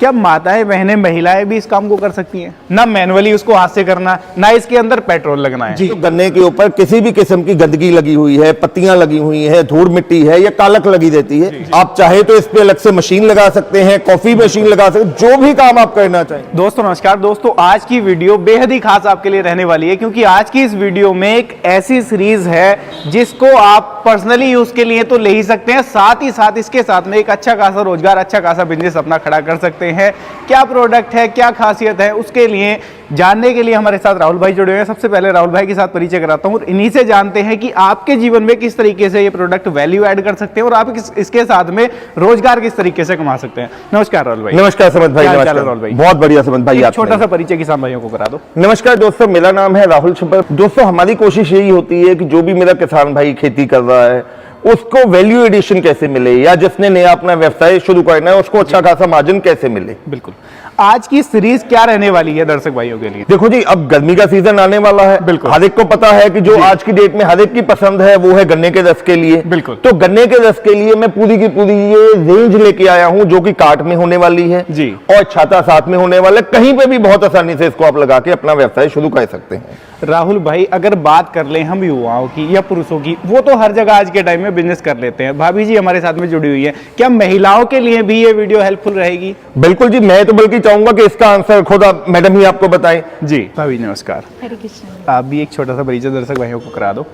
क्या माताएं बहनें महिलाएं भी इस काम को कर सकती हैं? ना मैनुअली उसको हाथ से करना, ना इसके अंदर पेट्रोल लगना है। जी, तो गन्ने के ऊपर किसी भी किस्म की गंदगी लगी हुई है, पत्तियां लगी हुई है, धूल मिट्टी है या कालक लगी रहती है, आप चाहे तो इस पे अलग से मशीन लगा सकते हैं, कॉफी मशीन लगा सकते हैं, जो भी काम आप करना चाहें। दोस्तों नमस्कार। दोस्तों आज की वीडियो बेहद ही खास आपके लिए रहने वाली है, क्योंकि आज की इस वीडियो में एक ऐसी सीरीज है जिसको आप पर्सनली यूज के लिए तो ले ही सकते हैं, साथ ही साथ इसके साथ में एक अच्छा खासा रोजगार, अच्छा खासा बिजनेस अपना खड़ा कर सकते हैं। क्या प्रोडक्ट है, क्या खासियत है, उसके लिए जानने के लिए हमारे साथ राहुल भाई जुड़े हुए हैं। सबसे पहले राहुल भाई के साथ परिचय कराता हूं, इन्हीं से जानते हैं कि आपके जीवन में किस तरीके से ये प्रोडक्ट वैल्यू ऐड कर सकते हैं और आप इसके साथ में रोजगार किस तरीके से कमा सकते हैं। नमस्कार राहुल भाई। नमस्कार समद भाई। नमस्कार राहुल भाई। बहुत बढ़िया समद भाई। एक छोटा सा परिचय किसान भाइयों को करा दो। नमस्कार दोस्तों, मेरा नाम है राहुल छपर। दोस्तों हमारी कोशिश यही होती है कि जो भी मेरा किसान भाई खेती कर रहा है उसको वैल्यू एडिशन कैसे मिले, या जिसने नया अपना व्यवसाय शुरू करना है उसको अच्छा खासा मार्जिन कैसे मिले। बिल्कुल। आज की सीरीज क्या रहने वाली है दर्शक भाइयों के लिए? देखो जी, अब गर्मी का सीजन आने वाला है। बिल्कुल। हर एक को पता है कि जो आज की डेट में हर एक की पसंद है वो है गन्ने के रस के लिए। बिल्कुल। तो गन्ने के रस के लिए मैं पूरी की पूरी ये रेंज लेके आया हूं, जो कि कार्ट में होने वाली है जी, और छाता साथ में होने वाला है। कहीं पे भी बहुत आसानी से इसको आप लगा के अपना व्यवसाय शुरू कर सकते हैं। राहुल भाई अगर बात कर लें हम युवाओं की या पुरुषों की, वो तो हर जगह आज के टाइम में बिजनेस कर लेते हैं। भाभी जी हमारे साथ में जुड़ी हुई है, क्या महिलाओं के लिए भी ये वीडियो हेल्पफुल रहेगी? बिल्कुल जी, मैं तो बल्कि चाहूंगा कि इसका आंसर खुद मैडम ही आपको बताएं। जी भाभी नमस्कार। हरे कृष्णा। आप भी एक छोटा सा परिचय दर्शक भाइयों को करा दो।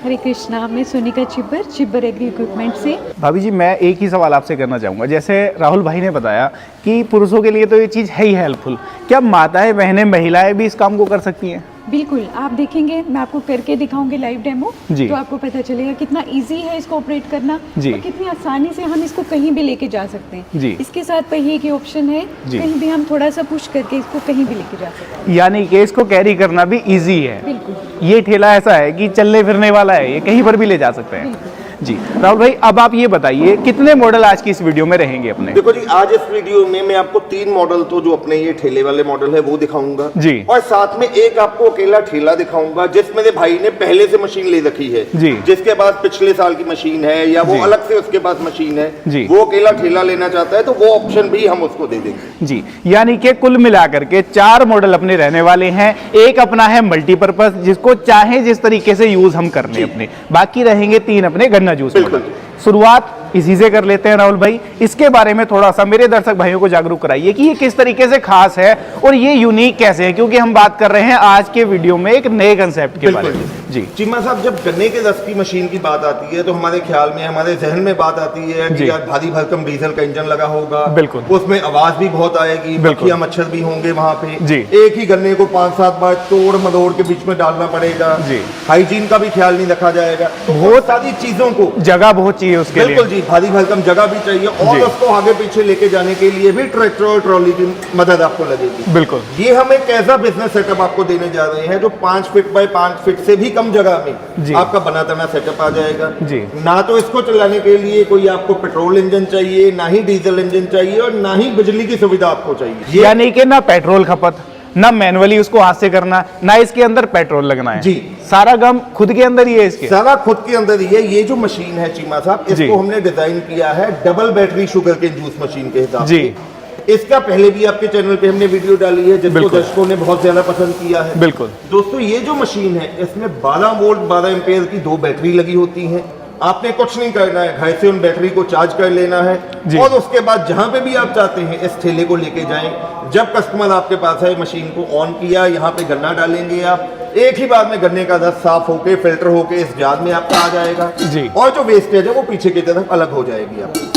हरे कृष्णा। मैं सोनिका चिब्बर एग्री इक्विपमेंट से। भाभी जी मैं एक ही सवाल आपसे करना चाहूँगा, जैसे राहुल भाई ने बताया कि पुरुषों के लिए तो ये चीज़ है ही हेल्पफुल, क्या माताएं बहनें महिलाएं भी इस काम को कर सकती हैं? बिल्कुल, आप देखेंगे, मैं आपको करके दिखाऊंगी लाइव डेमो, जी। तो आपको पता चलेगा कितना इजी है इसको ऑपरेट करना जी। और कितनी आसानी से हम इसको कहीं भी लेके जा सकते हैं। जी। इसके साथ पहिए की ऑप्शन है, जी। कहीं भी हम थोड़ा सा पुश करके इसको कहीं भी लेके जा सकते हैं। यानी कि इसको कैरी करना भी इजी है। बिल्कुल। ये ठेला ऐसा है कि चलने फिरने वाला है, ये कहीं पर भी ले जा सकते हैं। जी राहुल भाई, अब आप ये बताइए कितने मॉडल आज की इस वीडियो में रहेंगे अपने? देखो जी, आज इस वीडियो में मैं आपको 3 मॉडल, तो जो अपने ये ठेले वाले मॉडल है वो दिखाऊंगा जी, और साथ में एक आपको अकेला ठेला दिखाऊंगा जिस मेरे भाई ने पहले से मशीन ले रखी है जी, जिसके पास पिछले साल की मशीन है या वो जी। अलग से उसके पास मशीन है जी। वो अकेला ठेला लेना चाहता है तो वो ऑप्शन भी हम उसको दे देंगे। जी, यानी कि कुल मिलाकर के 4 मॉडल अपने रहने वाले हैं। एक अपना है मल्टीपर्पज, जिसको चाहे जिस तरीके से यूज हम कर लें अपने, बाकी रहेंगे 3 अपने गन्ना जूस मॉडल। शुरुआत इसी से कर लेते हैं राहुल भाई, इसके बारे में थोड़ा सा मेरे दर्शक भाइयों को जागरूक कराइए कि ये किस तरीके से खास है और ये यूनिक कैसे है, क्योंकि हम बात कर रहे हैं आज के वीडियो में एक नए कंसेप्ट के बारे में। जी चीमा साहब, जब गन्ने के रस की मशीन की बात आती है तो हमारे ख्याल में, हमारे जहन में बात आती है कि यार भारी भरकम डीजल का इंजन लगा होगा। बिल्कुल। उसमें आवाज भी बहुत आएगी, मक्खियां मच्छर भी होंगे वहां पे जी। एक ही गन्ने को 5-7 बार तोड़ मरोड़ के बीच में डालना पड़ेगा जी। हाइजीन का भी ख्याल नहीं रखा जाएगा, तो बहुत सारी चीजों को जगह बहुत चाहिए उसके लिए। बिल्कुल जी, भारी भरकम जगह भी चाहिए और उसको आगे पीछे लेके जाने के लिए भी ट्रैक्टर और ट्रॉली की मदद आपको लगेगी। बिल्कुल। ये हम एक ऐसा बिजनेस सेटअप आपको देने जा रहे हैं जो 5 फीट बाय 5 फीट से भी कम जगह में जी। आपका बना तना सेटअप आ जाएगा जी। ना तो इसको चलाने के लिए कोई आपको पेट्रोल इंजन चाहिए, ना ही डीजल इंजन चाहिए और ना ही बिजली की सुविधा आपको चाहिए। यानी कि ना पेट्रोल खपत, ना मैनुअली उसको हाथ से करना, ना इसके अंदर पेट्रोल लगना है। जी। सारा काम खुद के अंदर ही है इसके। सारा खुद के अंदर ही है। ये जो मशीन है चीमा साहब, इसको हमने डिजाइन किया है डबल बैटरी शुगर के जूस मशीन के हिसाब से। इसका पहले भी आपके चैनल पे हमने वीडियो डाली है जिसको दर्शकों ने बहुत ज्यादा पसंद किया है। बिल्कुल। दोस्तों ये जो मशीन है इसमें 12 वोल्ट 12 एम्पेयर की 2 बैटरी लगी होती हैं। आपने कुछ नहीं करना है, घर से उन बैटरी को चार्ज कर लेना है और उसके बाद जहां पे भी आप चाहते हैं इस ठेले को लेके जाएं। जब कस्टमर आपके पास है, मशीन को ऑन किया, यहाँ पे गन्ना डालेंगे आप, एक ही बार में गन्ने का रस साफ होके फिल्टर होके इस जार में आपका आ जाएगा जी। और जो वेस्टेज है वो पीछे की तरफ अलग हो जाएगी आपकी।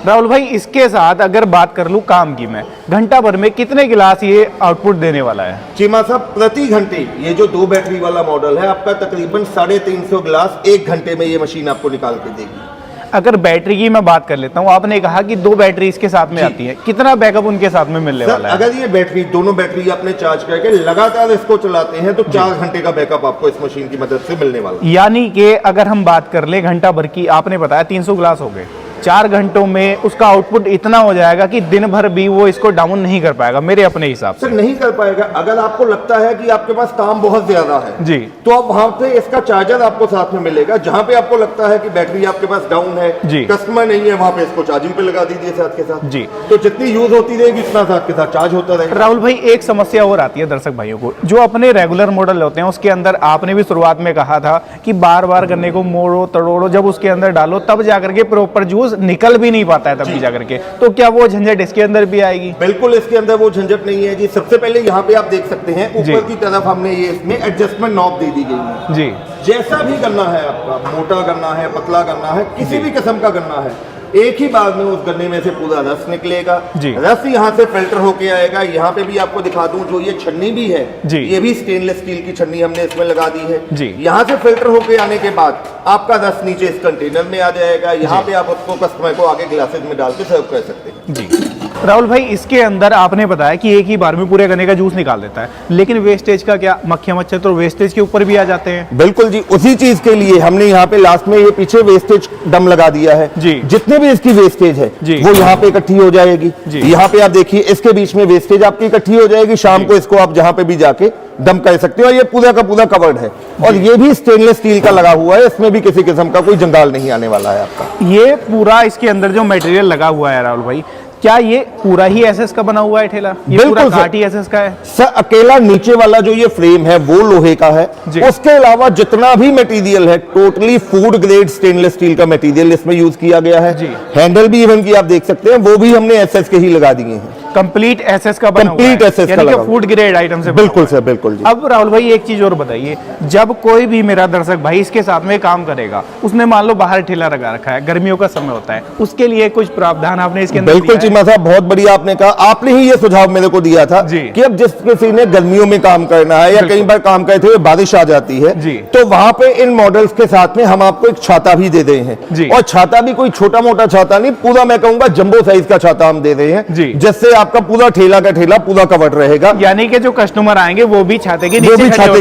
राहुल भाई, इसके साथ अगर बात कर लूं काम की, मैं घंटा भर में कितने गिलास ये आउटपुट देने वाला है? चीमा साहब, प्रति घंटे ये जो 2 बैटरी वाला मॉडल है आपका तकरीबन 350 गिलास 1 घंटे में ये मशीन आपको निकाल के देगी। अगर बैटरी की मैं बात कर लेता हूँ, आपने कहा कि 2 बैटरी इसके साथ में आती है, कितना बैकअप उनके साथ में मिलने वाला है? अगर ये बैटरी, दोनों बैटरी आपने चार्ज करके लगातार इसको चलाते हैं तो 4 घंटे का बैकअप आपको इस मशीन की मदद से मिलने वाला है। यानी कि अगर हम बात कर ले घंटा भर की, आपने बताया 300 गिलास हो गए, 4 घंटों में उसका आउटपुट इतना हो जाएगा कि दिन भर भी वो इसको डाउन नहीं कर पाएगा मेरे अपने हिसाब से। सर नहीं कर पाएगा। अगर आपको लगता है कि आपके पास काम बहुत ज्यादा है जी, तो आप वहां पे इसका चार्जर आपको साथ में मिलेगा। जहां पे आपको लगता है कि बैटरी आपके पास डाउन है, जी, कस्टमर नहीं है, वहां पे इसको चार्जिंग पे लगा दीजिए साथ के साथ जी। तो जितनी यूज होती रहेगी उतना साथ के साथ चार्ज होता रहेगा। राहुल भाई एक समस्या और आती है दर्शक भाइयों को, जो अपने रेगुलर मॉडल होते हैं उसके अंदर आपने भी शुरुआत में कहा था कि बार बार गन्ने को मोड़ो तड़ोड़ो, जब उसके अंदर डालो तब जाकर के प्रॉपर जूस निकल भी नहीं पाता है तब भी जाकर के, तो क्या वो झंझट इसके अंदर भी आएगी? बिल्कुल इसके अंदर वो झंझट नहीं है जी। सबसे पहले यहाँ पे आप देख सकते हैं ऊपर की तरफ हमने ये इसमें एडजस्टमेंट नॉब दे दी गई है जी। जैसा भी गन्ना है आपका, मोटा गन्ना है, पतला गन्ना है, किसी भी किस्म का गन्ना है, एक ही बार में उस गन्ने में से पूरा रस निकलेगा जी। रस यहाँ से फिल्टर होके आएगा। यहाँ पे भी आपको दिखा दूं, जो ये छन्नी भी है जी, ये भी स्टेनलेस स्टील की छन्नी हमने इसमें लगा दी है जी। यहाँ से फिल्टर होके आने के बाद आपका रस नीचे इस कंटेनर में आ जाएगा। यहाँ पे आप उसको कस्टमर को आगे ग्लासेस में डाल के सर्व कर सकते हैं जी। राहुल भाई इसके अंदर आपने बताया कि एक ही बार में पूरे गन्ने का जूस निकाल देता है, लेकिन वेस्टेज का क्या? मक्खियां मच्छर तो वेस्टेज के ऊपर भी आ जाते हैं। बिल्कुल जी, उसी चीज के लिए हमने यहाँ पे लास्ट में ये पीछे वेस्टेज डम लगा दिया है जी। जितने भी इसकी वेस्टेज है जी, वो यहाँ पे इकट्ठी हो जाएगी जी। यहाँ पे आप देखिए इसके बीच में वेस्टेज आपकी इकट्ठी हो जाएगी। शाम को इसको आप जहाँ पे भी जाके डम कर सकते हो। ये पूरा का पूरा कवर्ड है और ये भी स्टेनलेस स्टील का लगा हुआ है, इसमें भी किसी किस्म का कोई जंगाल नहीं आने वाला है आपका। ये पूरा इसके अंदर जो मटेरियल लगा हुआ है राहुल भाई, क्या ये पूरा ही एसएस का बना हुआ है ठेला? ये पूरा बिल्कुल सर। काट ही एसएस का है? सर अकेला नीचे वाला जो ये फ्रेम है वो लोहे का है, उसके अलावा जितना भी मटेरियल है totally food grade stainless steel का मटेरियल इसमें यूज किया गया है। हैंडल भी इवन की आप देख सकते हैं वो भी हमने एसएस के ही लगा दिए हैं। कंप्लीट एसएस का बना हुआ है, कंप्लीट एसएस का यानी कि लगा हुआ फूड ग्रेड आइटम से। बिल्कुल सर, बिल्कुल जी। अब राहुल भाई एक चीज और बताइए, जब कोई भी मेरा दर्शक भाई इसके साथ में काम करेगा, उसने मान लो बाहर ठेला लगा रखा है, गर्मियों का समय होता है, उसके लिए कुछ प्रावधान आपने इसके अंदर? बिल्कुल चीमा साहब, बहुत बढ़िया आपने कहा। आपने ही ये सुझाव मेरे को दिया था कि अब जिस किसी ने गर्मियों में काम करना है या कई बार काम करते हुए बारिश आ जाती है तो वहां पे इन मॉडल्स के साथ में हम आपको एक छाता भी दे रहे हैं। और छाता भी कोई छोटा मोटा छाता नहीं, पूरा मैं कहूंगा जंबो साइज का छाता हम दे रहे हैं, जिससे आपका पूरा ठेला का ठेला पूरा कवर्ड रहेगा। यानी कि जो कस्टमर आएंगे वो भी छाते के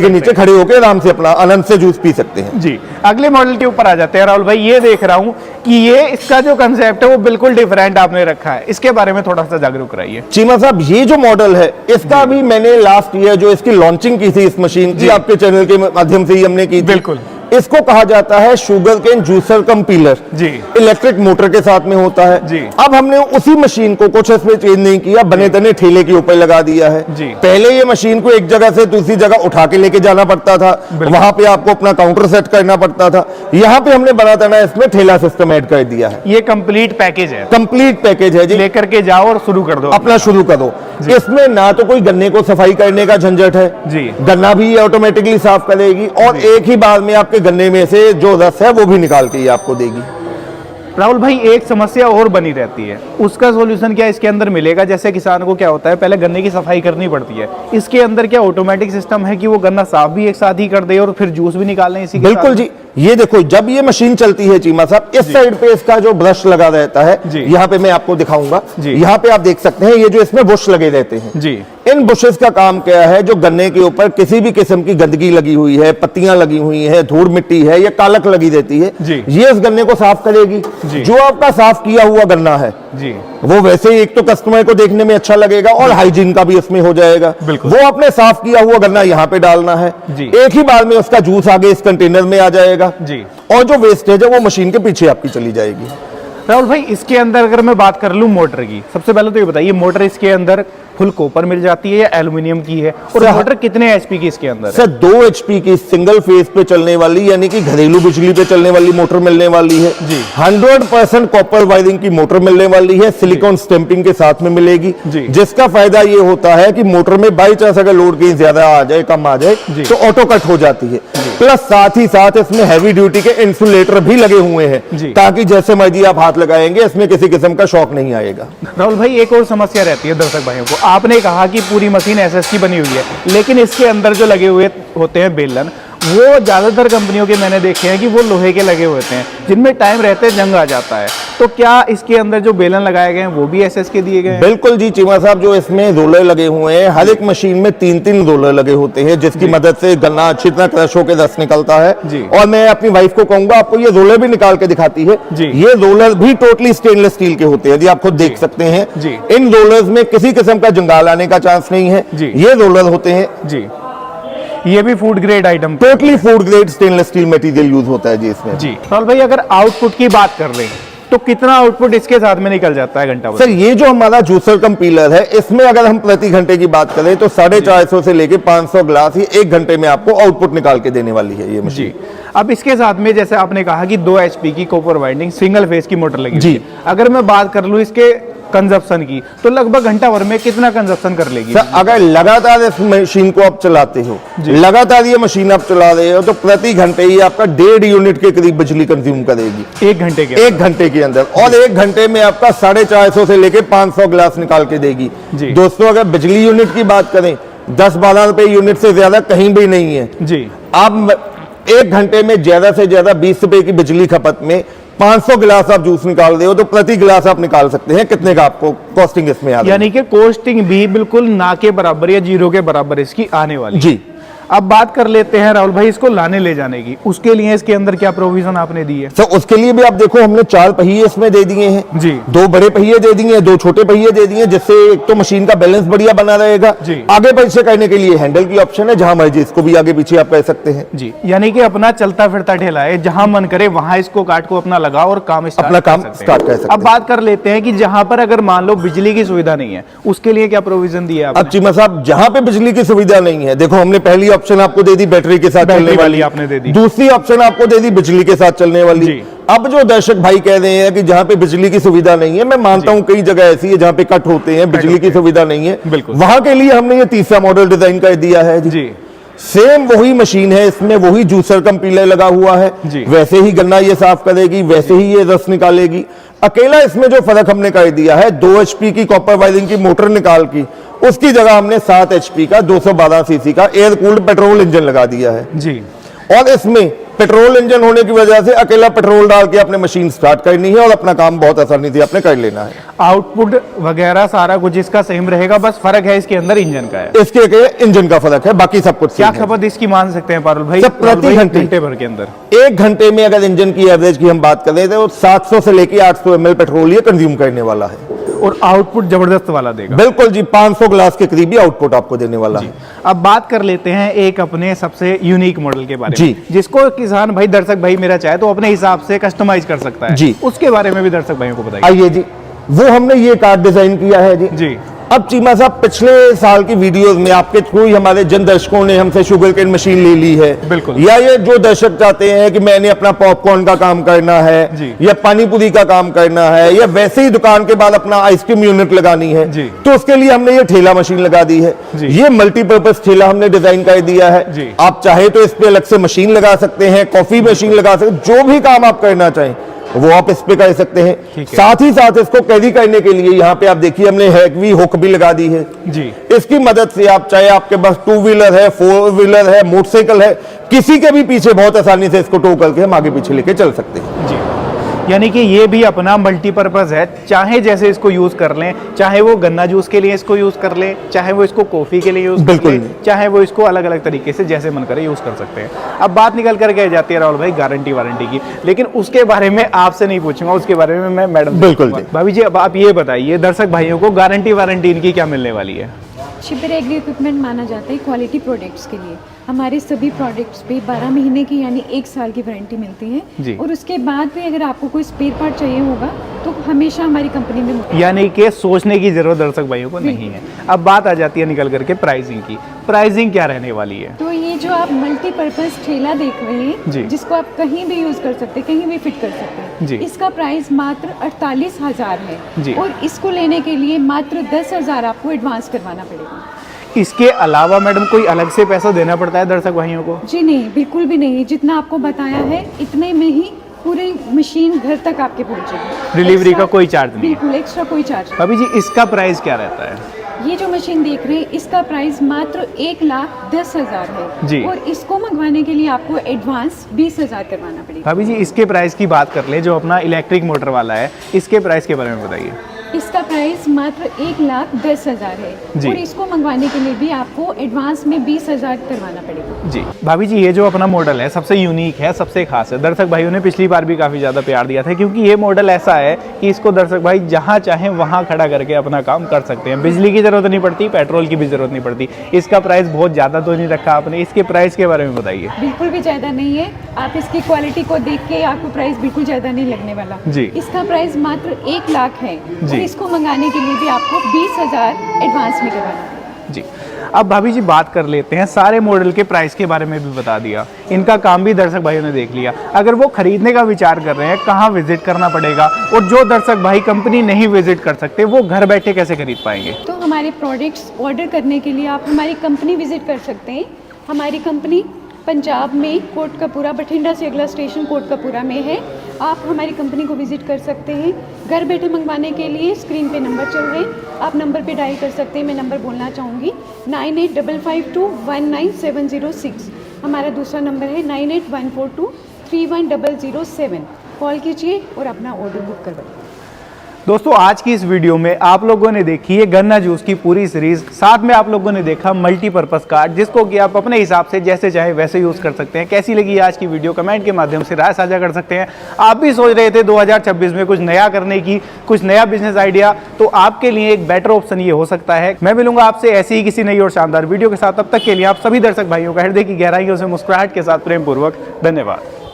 नीचे खड़े होकर आराम से अपना आनंद से जूस पी सकते हैं जी। अगले मॉडल के ऊपर आ जाते हैं राहुल भाई। ये देख रहा हूं कि ये इसका जो कंसेप्ट है वो बिल्कुल डिफरेंट आपने रखा है, इसके बारे में थोड़ा सा जागरूक कराइए। चीमा साहब ये जो मॉडल है इसका भी मैंने लास्ट ईयर जो इसकी लॉन्चिंग की थी इस मशीन की, आपके चैनल के माध्यम से ही हमने की थी। बिल्कुल। इसको कहा जाता है शुगर केन जूसर कम पीलर जी। इलेक्ट्रिक मोटर के साथ में होता है जी। अब हमने उसी मशीन को कुछ इसमें चेंज नहीं किया, बने तने ठेले के ऊपर लगा दिया है जी। पहले ये मशीन को एक जगह से दूसरी जगह उठा के लेके जाना पड़ता था, वहां पे आपको अपना काउंटर सेट करना पड़ता था। यहाँ पे हमने बना तना इसमें ठेला सिस्टम ऐड कर दिया है। ये कंप्लीट पैकेज है? कंप्लीट पैकेज है जी। लेकर के जाओ और शुरू कर दो, अपना शुरू करो। इसमें ना तो कोई गन्ने को सफाई करने का झंझट है जी, गन्ना भी ऑटोमेटिकली साफ करेगी और एक ही बार में आपके गन्ने में से जो रस है वो भी निकाल के आपको देगी। राहुल भाई एक समस्या और बनी रहती है, उसका सॉल्यूशन क्या इसके अंदर मिलेगा? जैसे किसान को क्या होता है, पहले गन्ने की सफाई करनी पड़ती है, इसके अंदर क्या ऑटोमेटिक सिस्टम है कि वो गन्ना साफ भी एक साथ ही कर दे और फिर जूस भी निकालें इसी के? बिल्कुल जी। ये देखो जब ये मशीन चलती है चीमा साहब, इस साइड पे इसका जो ब्रश लगा रहता है, यहाँ पे मैं आपको दिखाऊंगा, यहाँ पे आप देख सकते हैं ये जो इसमें बुश लगे रहते हैं जी। इन बुशेस का काम क्या है, जो गन्ने के ऊपर किसी भी किस्म की गंदगी लगी हुई है, पत्तियां लगी हुई है, धूल मिट्टी है या कालक लगी रहती है, ये इस गन्ने को साफ करेगी। जो आपका साफ किया हुआ गन्ना है जी, वो वैसे ही एक तो कस्टमर को देखने में अच्छा लगेगा और हाइजीन का भी इसमें हो जाएगा। वो अपने साफ किया हुआ गन्ना यहाँ पे डालना है, एक ही बार में उसका जूस आगे इस कंटेनर में आ जाएगा जी। और जो वेस्टेज है वो मशीन के पीछे आपकी चली जाएगी। राहुल भाई इसके अंदर अगर मैं बात कर लूं मोटर की, सबसे पहले तो ये बताइए मोटर इसके अंदर फुल कॉपर मिल जाती है या एल्युमिनियम की है, और मोटर कितने एचपी की इसके अंदर? सर 2 एचपी की सिंगल फेज पे चलने वाली यानी कि घरेलू बिजली पे चलने वाली मोटर मिलने वाली है जी। 100% कॉपर वायरिंग की मोटर मिलने वाली है, सिलिकॉन स्टैंपिंग के साथ में मिलेगी जी। जिसका फायदा ये होता है कि मोटर में बाई चांस अगर लोड कहीं ज्यादा आ जाए कम आ जाए तो ऑटो कट हो जाती है। प्लस साथ ही साथ इसमें हैवी ड्यूटी के इंसुलेटर भी लगे हुए हैं ताकि जैसे मर्जी आप हाथ लगाएंगे इसमें किसी किस्म का शॉक नहीं आएगा। राहुल भाई एक और समस्या रहती है दर्शक भाइयों को, आपने कहा कि पूरी मशीन एसएस की बनी हुई है, लेकिन इसके अंदर जो लगे हुए होते हैं बेलन वो ज़्यादातर कंपनियों के मैंने देखे हैं कि वो लोहे के लगे होते हैं, जिनमें टाइम रहते जंग आ जाता है। तो क्या इसके अंदर जो बेलन लगाए गए हैं वो भी एसएस के दिए गए हैं? बिल्कुल जी चीमा साहब, जो इसमें रोलर लगे हुए हैं, हर एक मशीन में 3-3 रोलर लगे होते हैं, जिसकी मदद से गन्ना अच्छी तरह क्रश होकर रस निकलता है। जी। और मैं अपनी वाइफ को कहूंगा आपको ये रोलर भी निकाल के दिखाती है। जी। ये रोलर भी टोटली स्टेनलेस स्टील के होते हैं जी, आप खुद देख सकते हैं। जी। इन रोलर्स में किसी किस्म का जंगाल आने का चांस नहीं है। जी। ये रोलर होते हैं जी, ये भी food grade item. Totally food grade stainless steel material use होता है जी इसमें। जी राहुल भाई, अगर आउटपुट की बात कर रहे हैं तो कितना आउटपुट इसके साथ में निकल जाता है घंटा भर? सर ये जो हमारा जूसर कम पीलर है, इसमें अगर हम प्रति घंटे की बात करें तो 450 से लेके 500 ग्लास ही 1 घंटे में आपको आउटपुट निकाल के देने वाली है ये मशीन। जी, अब इसके साथ में जैसे आपने कहा कि 2 HP की कॉपर वाइंडिंग सिंगल फेज की मोटर लगी जी। हुई है। अगर मैं बात कर लूं इसके कंजप्शन की, तो लगभग घंटा भर में कितना कंजप्शन कर लेगी? सर अगर लगातार इस मशीन को आप चलाते हो, लगातार ये मशीन आप चला रहे हो, तो प्रति घंटे ही आपका 1.5 यूनिट के करीब बिजली कंज्यूम करेगी 1 घंटे के 1 घंटे के अंदर। और 1 घंटे में आपका 450 से लेके 500 ग्लास निकाल के देगी। जी। दोस्तों अगर बिजली यूनिट की बात करें, 10-12 रुपए यूनिट से ज्यादा कहीं भी नहीं है जी। आप 1 घंटे में ज्यादा से ज्यादा 20 रुपए की बिजली खपत में 500 गिलास आप जूस निकाल रहे हो, तो प्रति गिलास आप निकाल सकते हैं कितने का आपको कॉस्टिंग इसमें आ रही है। यानी कि कॉस्टिंग भी बिल्कुल ना के बराबर या जीरो के बराबर इसकी आने वाली। जी। अब बात कर लेते हैं राहुल भाई इसको लाने ले जाने की, उसके लिए इसके अंदर क्या प्रोविजन आपने दी है? तो उसके लिए भी आप देखो हमने 4 पहिए इसमें दे दिए हैं जी। 2 बड़े पहिए दे दिए हैं, 2 छोटे पहिए दे दिए हैं, जिससे एक तो मशीन का बैलेंस बढ़िया बना रहेगा। जी। आगे पीछे करने के लिए हैंडल की ऑप्शन है, जहां मर्जी इसको भी आगे पीछे आप कर सकते हैं। जी, यानी कि अपना चलता फिरता ठेला है, जहां मन करे वहां इसको काट को अपना लगाओ और काम अपना काम स्टार्ट कर सकते हैं। अब बात कर लेते हैं कि जहां पर अगर मान लो बिजली की सुविधा नहीं है, उसके लिए क्या प्रोविजन दिया है अब आपने? चीमा साहब जहां पे बिजली की सुविधा नहीं है, देखो हमने पहली ऑप्शन आपको दे दी बैटरी के साथ बैटरी चलने वाली वाली, आपने दे दी। दूसरी ऑप्शन आपको दे दी बिजली के साथ चलने वाली। जी। अब जो दर्शक भाई कह रहे हैं कि जहां पे बिजली की सुविधा नहीं है, मैं मानता हूं कई जगह ऐसी है जहां पे कट होते हैं, बिजली की सुविधा नहीं है, बिल्कुल। वहां के लिए हमने ये तीसरा मॉडल डिजाइन कर दिया है जी। सेम वही मशीन है, इसमें वही जूसर कम पीलर लगा हुआ है, जी। वैसे ही गन्ना ये साफ करेगी, वैसे ही ये रस निकालेगी। अकेला इसमें जो फर्क हमने कर दिया है, 2 HP की कॉपर वायरिंग की मोटर निकाल की उसकी जगह हमने 7 HP का 212 सीसी का एयर कूल्ड पेट्रोल इंजन लगा दिया है। जी। और इसमें पेट्रोल इंजन होने की वजह से अकेला पेट्रोल डाल के अपने मशीन स्टार्ट करनी है और अपना काम बहुत आसानी से आपने कर लेना है। आउटपुट वगैरह सारा कुछ इसका सेम रहेगा, बस फर्क है इसके अंदर इंजन का है। इसके इंजन का फर्क है, बाकी सब कुछ क्या same है। खपत इसकी मान सकते हैं पारुल भाई? सब प्रति घंटे भर के अंदर 1 घंटे में अगर इंजन की एवरेज की हम बात करें तो 700 से लेके 800 ml पेट्रोल ये कंज्यूम करने वाला है। और आउटपुट जबरदस्त वाला देगा। बिल्कुल जी, 500 ग्लास के करीब ही आउटपुट आपको देने वाला है। अब बात कर लेते हैं एक अपने सबसे यूनिक मॉडल के बारे में, जी। जिसको किसान भाई दर्शक भाई मेरा चाहे तो अपने हिसाब से कस्टमाइज कर सकता है। जी। उसके बारे में भी दर्शक भाइयों को बताइए। आइए जी, वो हमने ये कार्ड डिजाइन किया है जी। जी। अब चीमा साहब पिछले साल की वीडियोस में आपके थ्रू ही हमारे जन दर्शकों ने हमसे शुगर केन मशीन ले ली है। बिल्कुल। या ये जो दर्शक चाहते हैं कि मैंने अपना पॉपकॉर्न का काम करना है, जी। या पानी पूरी का काम करना है, या वैसे ही दुकान के बाद अपना आइसक्रीम यूनिट लगानी है, जी। तो उसके लिए हमने ये ठेला मशीन लगा दी है। जी। ये मल्टीपर्पज ठेला हमने डिजाइन कर दिया है। जी। आप चाहे तो इस पे अलग से मशीन लगा सकते हैं, कॉफी मशीन लगा सकते हैं, जो भी काम आप करना चाहें वो आप इस पे कर सकते हैं। ठीक है। साथ ही साथ इसको कैरी करने के लिए यहाँ पे आप देखिए हमने हैवी हुक भी लगा दी है। जी। इसकी मदद से आप चाहे आपके पास 2 व्हीलर है, 4 व्हीलर है, मोटरसाइकिल है, किसी के भी पीछे बहुत आसानी से इसको टो करके हम आगे पीछे लेके चल सकते हैं। जी, यानी कि ये भी अपना मल्टीपर्पज है, चाहे जैसे इसको यूज कर लें, चाहे वो गन्ना जूस के लिए इसको यूज कर लें, चाहे वो इसको कॉफी के लिए यूज कर बिल्कुल लें, चाहे वो इसको अलग अलग तरीके से जैसे मन करे यूज कर सकते हैं। अब बात निकल करके जाती है राहुल भाई गारंटी वारंटी की, लेकिन उसके बारे में आपसे नहीं पूछूंगा, उसके बारे में मैं मैडम बिल्कुल जी। भाभी जी अब आप ये बताइए दर्शक भाइयों को गारंटी वारंटी इनकी क्या मिलने वाली है? शिपर एग्री इक्विपमेंट माना जाता है क्वालिटी प्रोडक्ट्स के लिए। हमारे सभी प्रोडक्ट्स पे 12 महीने की यानी 1 साल की वारंटी मिलती जी। है। और उसके बाद भी अगर आपको कोई स्पेयर पार्ट चाहिए होगा तो हमेशा हमारी कंपनी में मिलता है। यानी कि सोचने की जरूरत दर्शक भाइयों को नहीं है। अब बात आ जाती है निकल करके प्राइसिंग की। प्राइसिंग क्या रहने वाली है? तो ये जो आप मल्टीपर्पज ठेला देख रहे जी। हैं, जिसको आप कहीं भी यूज कर सकते हैं, कहीं भी फिट कर सकते जी। हैं, इसका प्राइस मात्र 48,000 जी। है। और इसको लेने के लिए मात्र 10,000 आपको एडवांस करवाना पड़ेगा। इसके अलावा मैडम कोई अलग से पैसा देना पड़ता है दर्शक भाइयों को? जी नहीं, बिल्कुल भी नहीं। जितना आपको बताया है इतने में ही पूरी मशीन घर तक आपके पहुंचेगी। डिलीवरी का एक्स्ट्रा- कोई चार्ज नहीं है? बिल्कुल एक्स्ट्रा कोई चार्ज नहीं। अभी जी इसका प्राइस क्या रहता है? ये जो मशीन देख रहे हैं इसका प्राइस मात्र 1,10,000 है जी। और इसको मंगवाने के लिए आपको एडवांस 20,000 करवाना पड़ेगा। भाभी जी इसके प्राइस की बात कर ले, जो अपना इलेक्ट्रिक मोटर वाला है, इसके प्राइस के बारे में बताइए। इसका प्राइस मात्र 1,10,000 है जी। और इसको मंगवाने के लिए भी आपको एडवांस में 20,000 करवाना पड़ेगा। जी भाभी जी, ये जो अपना मॉडल है सबसे यूनिक है, सबसे खास है। दर्शक भाइयों ने पिछली बार भी काफ़ी ज़्यादा प्यार दिया था, क्योंकि ये मॉडल ऐसा है कि इसको दर्शक भाई जहाँ चाहें वहाँ खड़ा करके अपना काम कर सकते हैं। बिजली की ज़रूरत नहीं पड़ती, पेट्रोल की भी ज़रूरत नहीं पड़ती। इसका प्राइस बहुत ज़्यादा तो नहीं रखा आपने, इसके प्राइस के बारे में बताइए। बिल्कुल भी ज़्यादा नहीं है, आप इसकी क्वालिटी को देख के आपको प्राइस बिल्कुल ज़्यादा नहीं लगने वाला जी। इसका प्राइस मात्र 1 लाख है जी। और इसको मंगाने के लिए भी आपको 20,000 एडवांस में करवाना पड़ेगा। जी, अब भाभी जी बात कर लेते हैं, सारे मॉडल के प्राइस के बारे में भी बता दिया, इनका काम भी दर्शक भाइयों ने देख लिया। अगर वो खरीदने का विचार कर रहे हैं, कहाँ विजिट करना पड़ेगा, और जो दर्शक भाई कंपनी नहीं विजिट कर सकते वो घर बैठे कैसे खरीद पाएंगे? तो हमारे प्रोडक्ट्स ऑर्डर करने के लिए आप हमारी कंपनी विजिट कर सकते हैं। हमारी कंपनी पंजाब में कोटकपूरा, बठिंडा से अगला स्टेशन कोटकपूरा में है। आप हमारी कंपनी को विजिट कर सकते हैं। घर बैठे मंगवाने के लिए स्क्रीन पे नंबर चल रहे हैं, आप नंबर पे डायल कर सकते हैं। मैं नंबर बोलना चाहूँगी 9855219706। हमारा दूसरा नंबर है 9814231007। कॉल कीजिए और अपना ऑर्डर बुक करवाइए। दोस्तों आज की इस वीडियो में आप लोगों ने देखी है गन्ना जूस की पूरी सीरीज, साथ में आप लोगों ने देखा मल्टीपर्पज कार्ड, जिसको कि आप अपने हिसाब से जैसे चाहे वैसे यूज कर सकते हैं। कैसी लगी आज की वीडियो, कमेंट के माध्यम से राय साझा कर सकते हैं। आप भी सोच रहे थे 2026 में कुछ नया करने की, कुछ नया बिजनेस आइडिया, तो आपके लिए एक बेटर ऑप्शन ये हो सकता है। मैं मिलूंगा आपसे ऐसी ही किसी नई और शानदार वीडियो के साथ। तब तक के लिए आप सभी दर्शक भाइयों का हृदय की गहराइयों से मुस्कुराहट के साथ प्रेम पूर्वक धन्यवाद।